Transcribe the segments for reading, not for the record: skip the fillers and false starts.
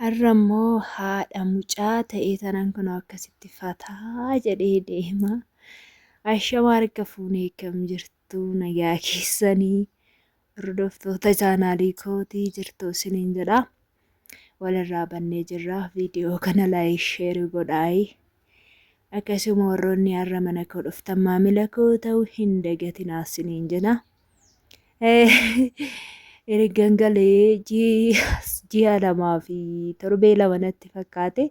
Har'ammoo haadha mucaa ta'ee tanan kun akkasitti fataa jedhee deema. Ashama harka fuunee kam jirtu nagaa keessanii hordoftoota chaanaalii kootii jirtu isiniin jedha. Walirraa bannee jirra. Viidiyoo kana laayik sheer godhaayi. Akkasuma warroonni har'a mana koo dhuftan maamila koo ta'uu hin dagatinaa isiniin jedha. Ergan galee ji'a lamaa fi torbee lama natti fakkaate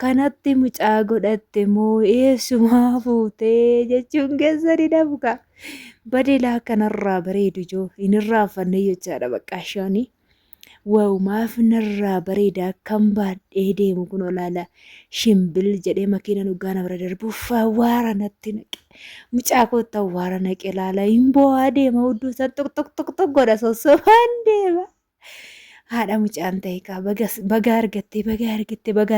kanatti mucaa godhatte moo eessumaa fuutee jechuun keessani dhabga. Badeelaa kanarraa bareedu joo hin irraanfanne jechaadha bakka shaanii. Maaf narraa bareeda akkam baadhee deemu kun olaala shimbil jedhee makiina dhugaana bira darbuuf awwaara natti naqe. Mucaa kootti awwaara naqe laala hin bo'aa deema hudduu isaa tok godha sossobaan deema. Haadha mucaan ta'e kaa baga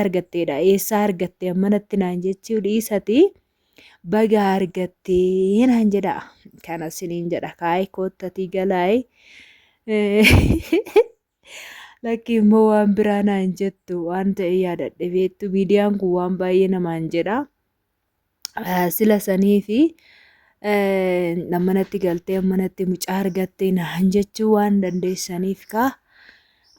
argatteedha. Eessaa argattee amma natti naan jechuu dhiisati baga argattee naan jedha. Kana siniin jedha kaayee koottatii galaayi. Lakki immoo waan biraa naan jettu waan ta'e yaadadhe beektu miidiyaan kun waan baay'ee namaan jedha. Sila sanii fi manatti galtee manatti mucaa argattee naan jechuu waan dandeessaniif kaa.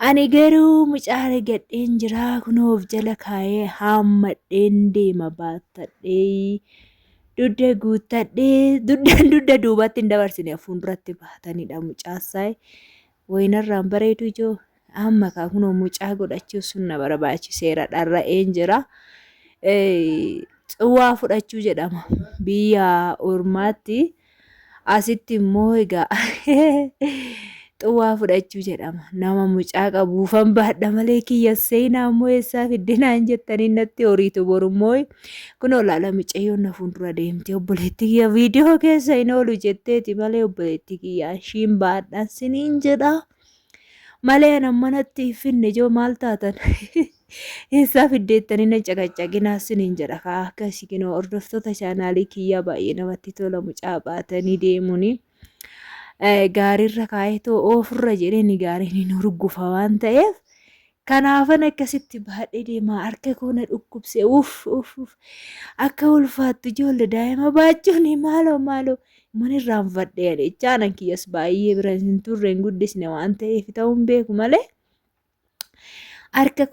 Ani garuu mucaa argadheen jira kunoof jala kaayee haammadheen deema baattadhee dudda guuttadhee dudda duubatti hin dabarsine fuulduratti baatanidha mucaasaa. Wayinarraan bareedu ijoo amma kaa kunoo mucaa godhachuu sun na barbaachiseera dharra'een jira. Xuwwaa fudhachuu jedhama biyya ormaatti. Asitti immoo egaa xuwwaa fudhachuu jedhama. Nama mucaa qabuufan baadha malee kiyya seenaa immoo eessaa fiddinaan jettanii natti horiitu borummoo kunoo laala mucayyoon na fuuldura deemte obboleetti kiyya viidiyoo keessa hin oolu jetteeti malee obboleetti kiyya ishiin baadhaan siniin jedha. Malee manatti finne joo maal taatan eessaa fiddeettanii na caqacaqinaa siniin jedha kaa akkasii kunoo hordoftoota chaanaalii kiyyaa baay'ee namatti tola mucaa baatanii deemuni. Gaariirra kaayetoo ofirra jedheen gaariin hin urgufa waan ta'eef kanaafan akkasitti baadhee deemaa harka koo na dhukkubse akka ulfaattu ijoollee daa'ima baachuun maaloo manirraan fadheen jechaanan kiyyas baay'ee bira hin turre hin guddisne waan ta'eef ta'uun beeku malee harka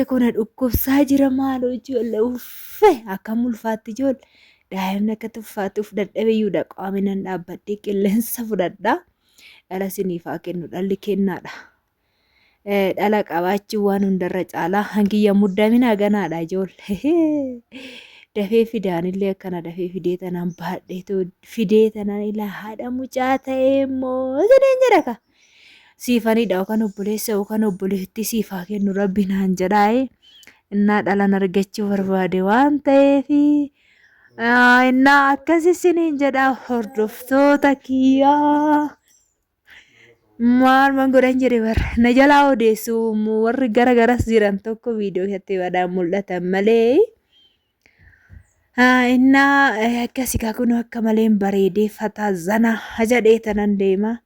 koo na dhukkubsaa jira maaloo ijoollee akkam ulfaatti ijoollee. Daa'imni akka tuffaatuuf dadhabeeyyuudha qaaminan dhaabbadhee qilleensa fudhadhaa. Dhala siniif haa kennu dhalli kennaadha. Dhala qabaachuu waan hundarra caalaa hangiyya muddaminaa ganaadha ijoollee. Dafee fidaanillee akkana dafee fidee tanaan baadhee fidee tanaan ilaa haadha mucaa ta'ee immoo siniin jedha ka. Siifanidha yookaan obboleessa yookaan obboleetti siif haa kennu rabbi naan jedhaaye. Innaa dhalan argachuu barbaade waan ta'eefi. Innaa akkasii siniin jedha hordoftoota kiyyaa. Maal godhan jedhe barra na jalaa odeessu warri garagaras jiran tokko viidiyoo irratti badaan mul'atan malee. Innaa akkasii kaa kun akka maleen bareedee fataa zana jedhee tanan deema.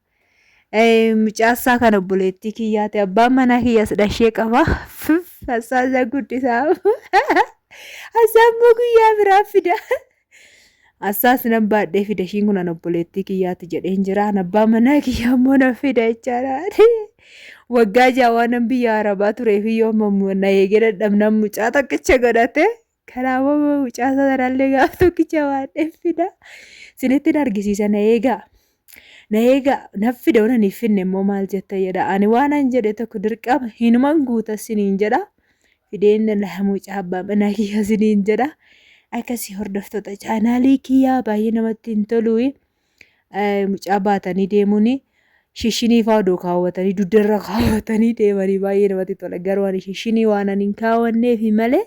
Mucaasaa kan obboleettii kiyyaati abbaan manaa kiyyas dhashee qaba. Assaasaa guddisaa. Assaammoo guyyaa biraa fida. Assaas nan baadhee fida ishiin kun obboleettii kiyyaatti jedheen jira. Abbaa manaa kiyyaa immoo na fida jechaadha. Waggaa jaawaanan biyya Arabaa tureef iyyoo na eegee dadhabnan mucaa tokkicha godhate. Kanaafuu mucaa sanallee gaaf tokkicha baadhee fida. Sinitti argisiisa na eegaa. Na fida waan ani finne immoo maal jetta jedha. Ani waan an jedhe tokko dirqama hinuman guuta siniin jedha. Fideen mucaa abbaa manaa kiyyaa siniin jedha. Akkasii hordoftoota chaanaalii kiyyaa baay'ee namatti hin tolu. Mucaa baatanii deemuun shishinii fa'aa odoo kaawwatanii duddarra kaawwatanii deemanii baay'ee namatti tola. Garuu ani shishinii waan ani hin kaawwanneef malee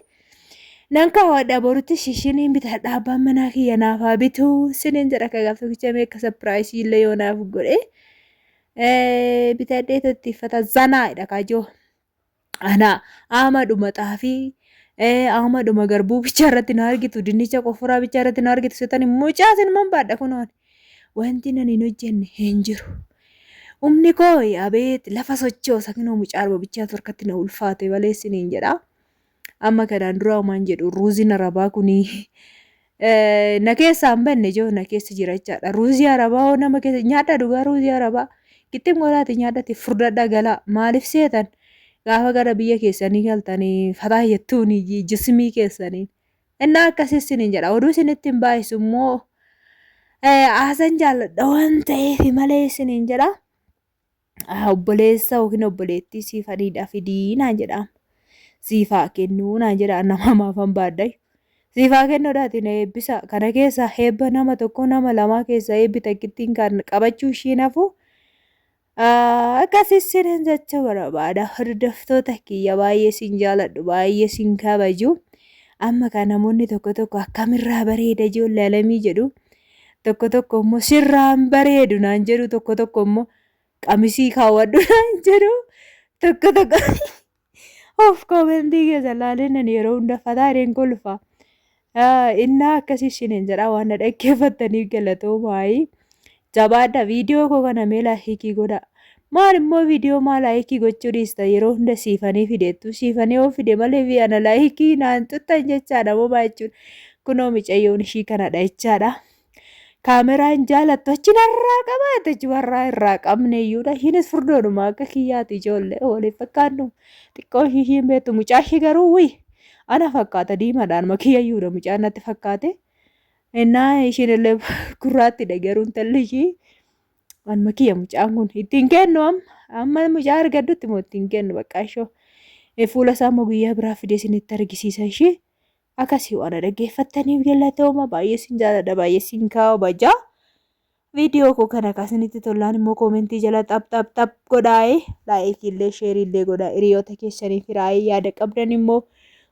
nan kaawwadha borutti shishiniin bitadha abbaan manaa kiyya naaf haa bitu siniin jedha ka gaaf tokkicha meeqa sapiraayisii illee yoo naaf godhe bitadhee tottiiffata zanaadha kaajoo. Ana Ahmaduma xaafii Ahmaduma garbuu bicha irratti na argitu dinnicha qofuraa bicha irratti na argitu seetanii mucaa sin man baadha kunoon wanti nan hin hojjenne hin jiru. Humni koo abeet lafa sochoosa kinoo mucaa arbabichaa harkatti na ulfaate malee isiniin jedha. Amma kanaan dura homaan jedhu ruuziin arabaa kunii na keessaa hin banne joo na keessa jira jechaadha. Ruuzii arabaa hoo nama keessa nyaadha dhugaa ruuzii arabaa qixxeen godhaate nyaadhate furdadha galaa maaliif seetan gaafa gara biyya keessanii galtanii fataa jettuun jismii keessanii. Innaa akkasii isiniin jedha oduu isinitti hin baay'isu immoo haasan jaalladha waan ta'eef malee isiniin jedha. Obboleessa yookiin obboleettii siifaniidha fidii naan jedhama. Siifaa kennuu naan jedha nama maafan baaddayu. Siifaa kennuudhaatiin eebbisa. Kana keessa eebba nama tokko nama lamaa keessa eebbi takkittiin kan qabachuu isheen hafu. Akkasii isiniin jecha barbaada. Hordoftoota kiyya baay'ee siin jaaladhu baay'ee siin kabaju. Amma kan namoonni tokko akkamirraa bareeda ijoollee alamii jedhu. Tokko immoo sirraan bareedu naan jedhu tokko immoo qamisii kaawwadhu naan jedhu tokko of koomentii keessa laaleen yeroo hunda fataadheen kolfa. Innaa akkasii isheen jedha waan dhaggeeffattaniif galatoomaa. Jabaadha viidiyoo koo kana mee laayikii godha. Maal immoo viidiyoo maa laayikii gochuu dhiista yeroo hunda siifanii fideettu siifanii yoo fide malee fi ana laayikii naan tuttan jechaadha moo jechuudha. Kunoo micayyoon ishii kanadha jechaadha. Kaameraan jaalattu achi narraa qabaate achi warraa irraa qabne iyyuudha. Ishiinis furdoodhuma akka kiyyaati ijoollee waliif fakkaannu xiqqoo ishiin beektu mucaa ishii garuu ana fakkaata diimaadhaan makiyya iyyuudha mucaan natti fakkaate. Innaa ishiin illee gurraatti dhagaruun talli ishii waan makiyya mucaan kun ittiin kennu amma mucaa argaddutti moo ittiin kennu bakka ishoo fuula isaa immoo guyyaa biraa fidee isinitti argisiisa ishee. Akkasii waan dhaggeeffattaniif galatooma baay'ee siin jaalladha baay'ee siin kabajaa. Viidiyoo koo kana akkasinitti tolaan immoo koomentii jala xap godhaa laayikii illee sheerii illee godhaa hiriyoota keessaniif raayii yaada qabdan immoo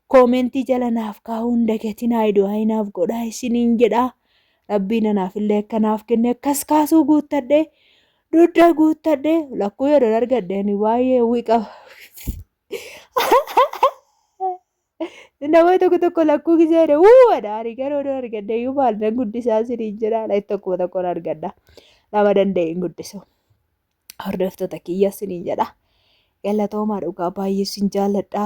koomentii jala naaf kaa'uun dagatinaa idoo naaf godhaa isiniin jedha. Rabbiin anaaf illee akkanaaf kenne akkas kaasuu guuttadhe dudda guuttadhe lakkuu yeroo argadheen baay'ee wiqa. Nama tokko lakkuu kiseera adaari garuu argadde iyyuu maalidhaan guddisaa isiniin jira laayit tokkoon argadda nama danda'een guddisu. Hordoftoota kiyya isiniin jedha. Galatoomaa dhugaa baay'ee siin jaalladha.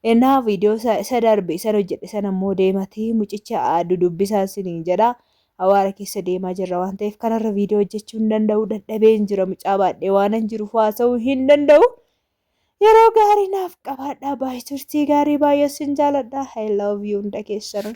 Innaa viidiyoo isa darbe isa hojjedhe sana immoo deematii mucicha dudubbisaa isiniin jedha. Hawaara keessa deemaa jirra waan ta'eef kanarra viidiyoo hojjechuu hin danda'u dadhabeen jira mucaa baadhee waan hin jiruuf haasa'uu hin danda'u. Yeroo gaarii naaf qabaadha baay'ee turtii gaarii baay'ee siin jaalladha. I love you hunda keessan.